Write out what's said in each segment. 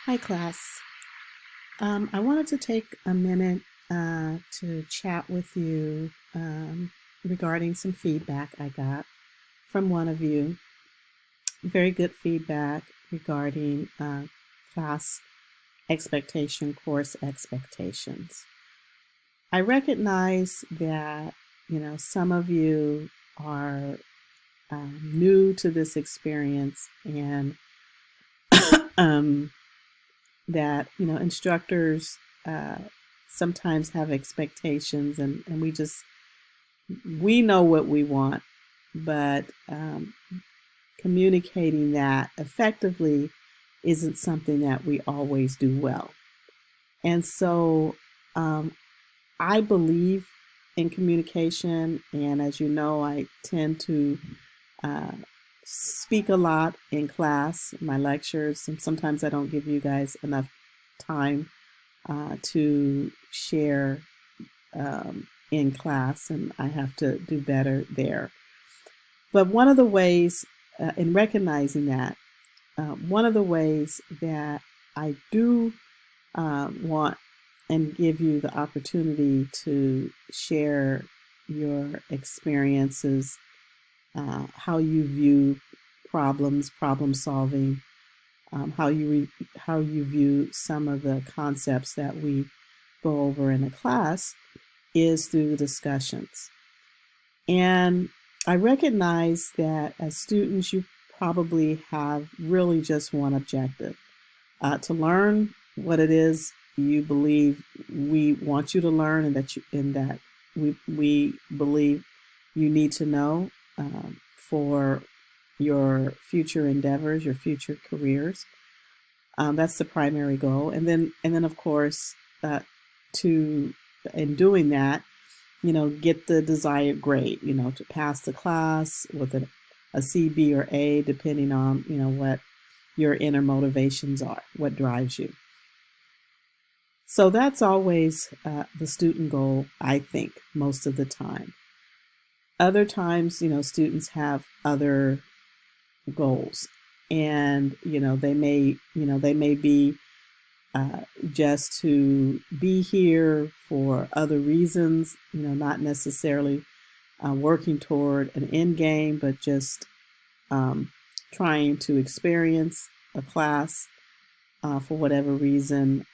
Hi, class. I wanted to take a minute to chat with you regarding some feedback I got from one of you. Very good feedback regarding class expectation, course expectations. I recognize that, some of you are new to this experience and um, that instructors sometimes have expectations and we know what we want, but communicating that effectively isn't something that we always do well. And so I believe in communication, and as you know, I tend to uh, speak a lot in class, my lectures, and sometimes I don't give you guys enough time to share in class, and I have to do better there. But one of the ways, in recognizing that, one of the ways that I do want and give you the opportunity to share your experiences, how you view problems, problem solving, how you view some of the concepts that we go over in a class, is through the discussions. And I recognize that as students, you probably have really just one objective, to learn what it is you believe we want you to learn, and that we believe you need to know for your future endeavors, your future careers. That's the primary goal, and then of course, to in doing that, get the desired grade, to pass the class with a C, B, or A, depending on what your inner motivations are, what drives you. So that's always the student goal, I think, most of the time. Other times, students have other goals, and they may be just to be here for other reasons, not necessarily working toward an end game, but just trying to experience a class for whatever reason.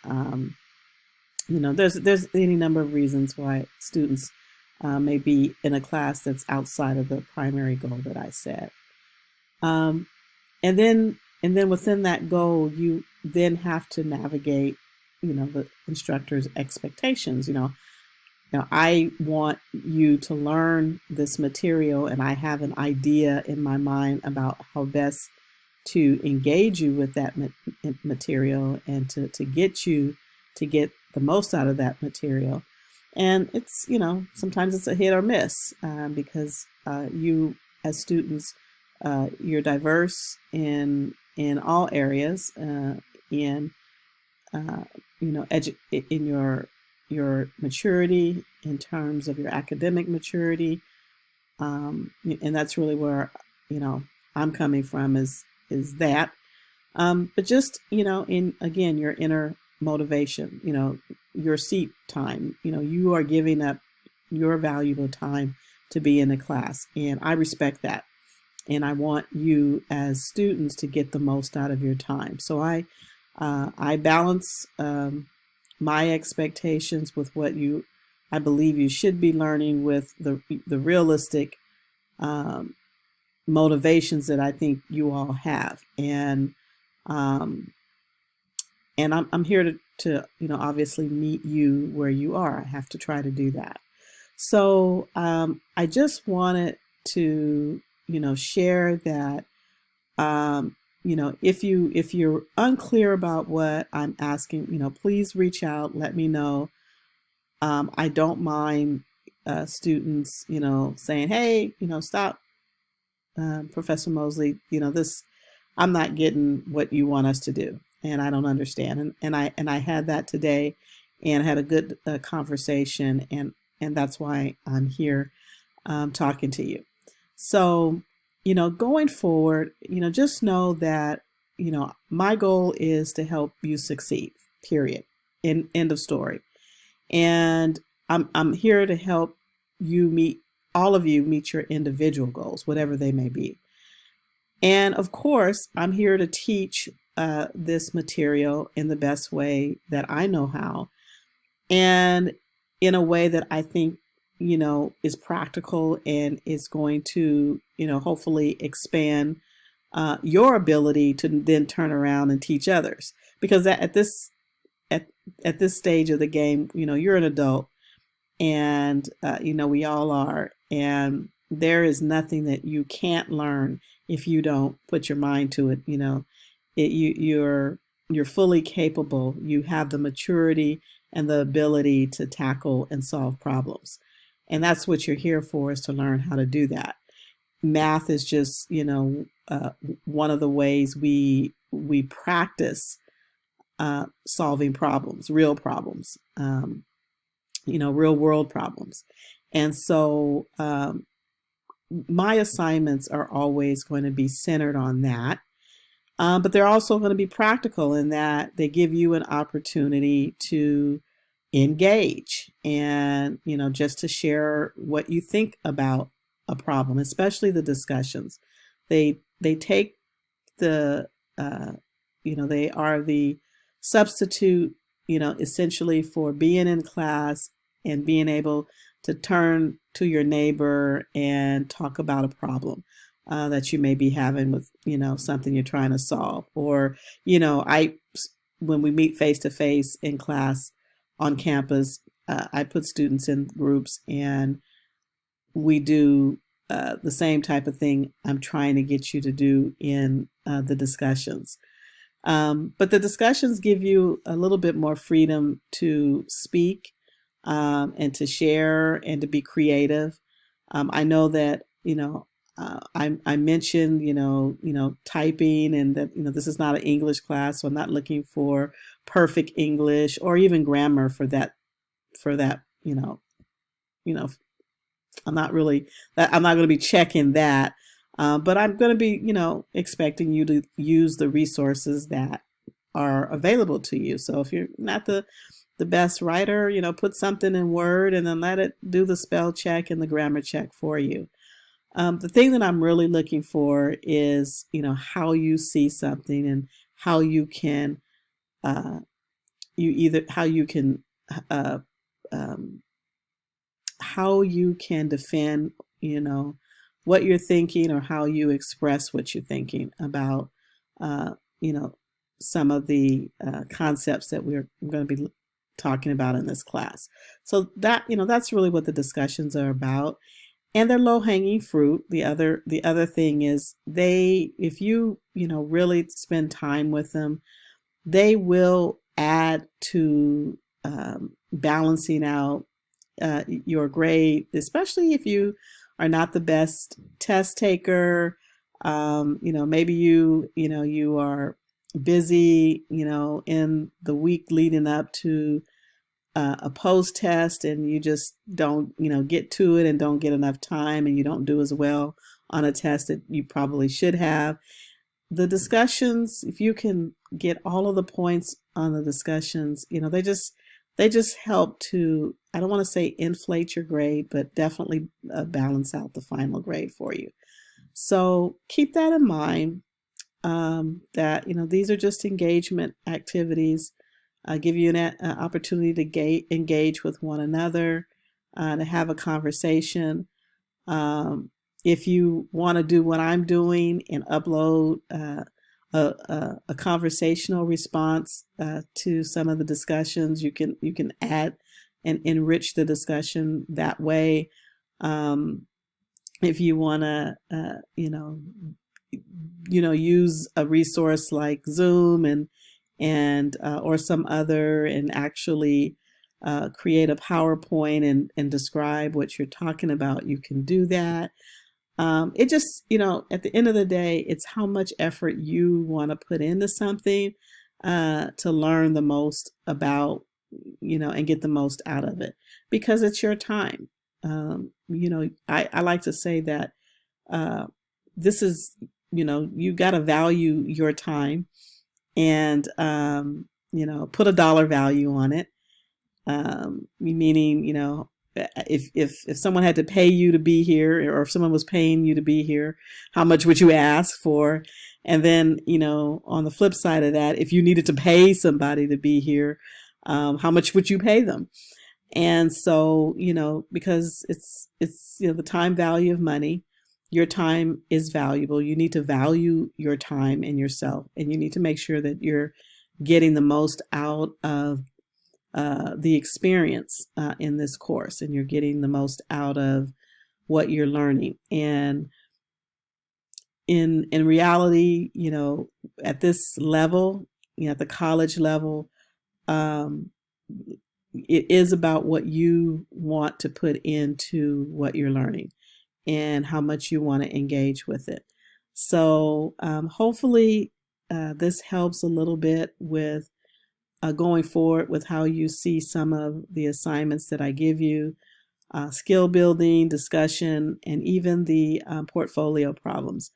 There's any number of reasons why students may be in a class that's outside of the primary goal that I said. And then within that goal, you then have to navigate, the instructor's expectations. I want you to learn this material, and I have an idea in my mind about how best to engage you with that material and to get you to get the most out of that material. And it's, sometimes it's a hit or miss because you as students, you're diverse in all areas, in in your maturity, in terms of your academic maturity, and that's really where I'm coming from is that, but just in again your inner motivation, your seat time, you are giving up your valuable time to be in a class, and I respect that. And I want you as students to get the most out of your time. So I balance my expectations with what I believe you should be learning, with the realistic motivations that I think you all have. And I'm here to obviously meet you where you are. I have to try to do that. So I just wanted to share that, if you're unclear about what I'm asking, please reach out, let me know. I don't mind students, saying, hey, stop, Professor Mosley, I'm not getting what you want us to do, and I don't understand. And I had that today, and had a good conversation, and that's why I'm here talking to you. So, going forward, just know that my goal is to help you succeed, period. End of story. And I'm here to help you meet, all of you meet your individual goals, whatever they may be. And of course, I'm here to teach this material in the best way that I know how, and in a way that I think, is practical and is going to, hopefully expand your ability to then turn around and teach others. Because at this stage of the game, you're an adult, and we all are, and there is nothing that you can't learn if you don't put your mind to it. You're fully capable. You have the maturity and the ability to tackle and solve problems, and that's what you're here for, is to learn how to do that. Math is just one of the ways we practice solving problems, real problems, real world problems. And so my assignments are always going to be centered on that. But they're also going to be practical in that they give you an opportunity to engage and, just to share what you think about a problem, especially the discussions. They take the, they are the substitute, essentially for being in class and being able to turn to your neighbor and talk about a problem that you may be having with, something you're trying to solve. Or, when we meet face to face in class on campus, I put students in groups and we do the same type of thing I'm trying to get you to do in the discussions. But the discussions give you a little bit more freedom to speak and to share and to be creative. I know that, I mentioned, typing, and that, this is not an English class, so I'm not looking for perfect English or even grammar for that, you know, I'm not going to be checking that. But I'm going to be, expecting you to use the resources that are available to you. So if you're not the best writer, put something in Word and then let it do the spell check and the grammar check for you. The thing that I'm really looking for is, how you see something and how you can, uh, uh, how you can defend, what you're thinking, or how you express what you're thinking about, uh, you know, some of the concepts that we're going to be talking about in this class. So that's really what the discussions are about. And they're low hanging fruit. The other thing is if you, really spend time with them, they will add to balancing out your grade, especially if you are not the best test taker. Maybe you are busy, in the week leading up to a post test, and you just don't, get to it and don't get enough time, and you don't do as well on a test that you probably should have. The discussions, if you can get all of the points on the discussions, they just help to, I don't want to say inflate your grade, but definitely balance out the final grade for you. So keep that in mind, that, these are just engagement activities, give you an opportunity to engage with one another, to have a conversation. If you want to do what I'm doing and upload a conversational response to some of the discussions, you can add and enrich the discussion that way. If you want to, use a resource like Zoom and or some other, and actually create a PowerPoint and describe what you're talking about, you can do that. It just, at the end of the day, it's how much effort you want to put into something to learn the most about, and get the most out of it, because it's your time. I like to say that this is you got to value your time and, put a dollar value on it. Meaning, if someone had to pay you to be here, or if someone was paying you to be here, how much would you ask for? And then, on the flip side of that, if you needed to pay somebody to be here, how much would you pay them? And so, because it's the time value of money, your time is valuable. You need to value your time and yourself, and you need to make sure that you're getting the most out of the experience in this course, and you're getting the most out of what you're learning. And in reality, at this level, at the college level, um, it is about what you want to put into what you're learning and how much you want to engage with it. So hopefully this helps a little bit with going forward with how you see some of the assignments that I give you, skill building, discussion, and even the portfolio problems.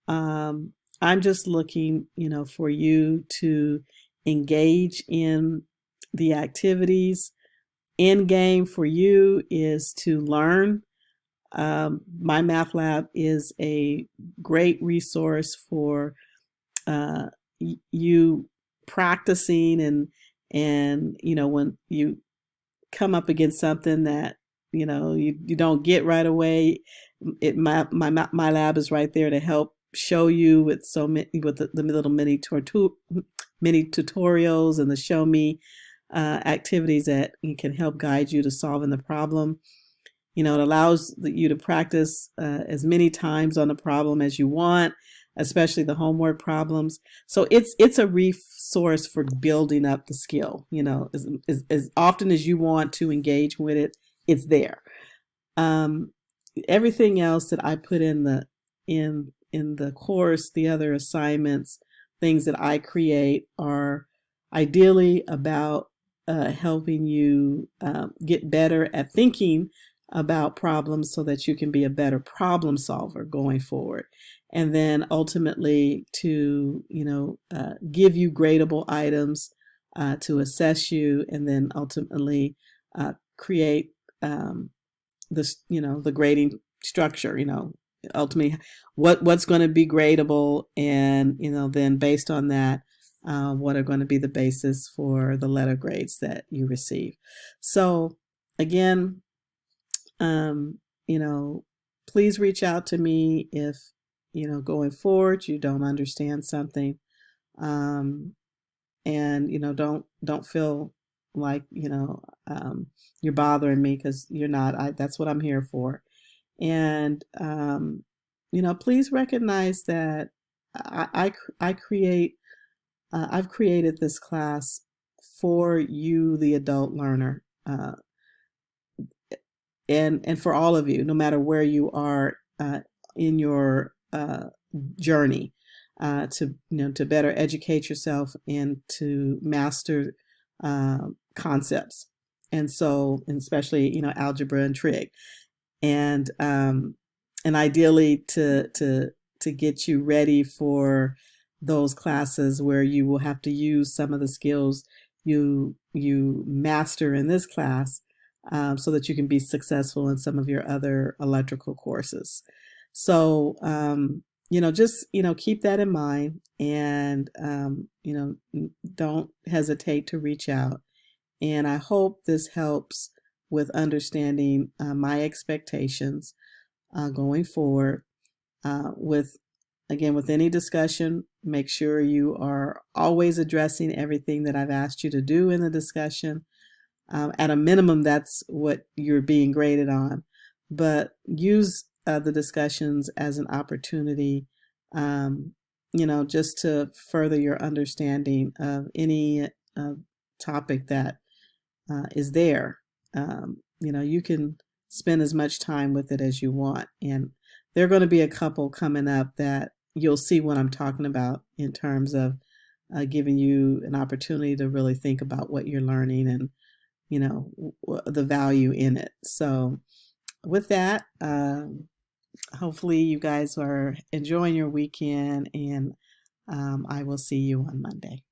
I'm just looking, for you to engage in the activities. End game for you is to learn. My Math Lab is a great resource for you practicing, and when you come up against something that you don't get right away, my lab is right there to help show you with the little mini tutorials and the show me activities that can help guide you to solving the problem. It allows you to practice as many times on the problem as you want, especially the homework problems. So it's a resource for building up the skill. As often as you want to engage with it, it's there. Everything else that I put in the course, the other assignments, things that I create, are ideally about helping you get better at thinking about problems so that you can be a better problem solver going forward. And then ultimately to, give you gradable items to assess you, and then ultimately create the grading structure, ultimately what's going to be gradable, and, then based on that, what are going to be the basis for the letter grades that you receive. So again, please reach out to me if, going forward you don't understand something. And, don't feel like, you're bothering me, because you're not. That's what I'm here for. And, please recognize that I create, I've created this class for you, the adult learner, and for all of you, no matter where you are in your journey, to better educate yourself and to master concepts, and especially algebra and trig, and ideally to get you ready for those classes where you will have to use some of the skills you master in this class, so that you can be successful in some of your other electrical courses. So, just, keep that in mind, and, don't hesitate to reach out. And I hope this helps with understanding my expectations going forward. With any discussion, make sure you are always addressing everything that I've asked you to do in the discussion. At a minimum, that's what you're being graded on. But use the discussions as an opportunity, just to further your understanding of any topic that is there. You can spend as much time with it as you want. And there are going to be a couple coming up that you'll see what I'm talking about, in terms of giving you an opportunity to really think about what you're learning, and the value in it. So with that, hopefully you guys are enjoying your weekend, and I will see you on Monday.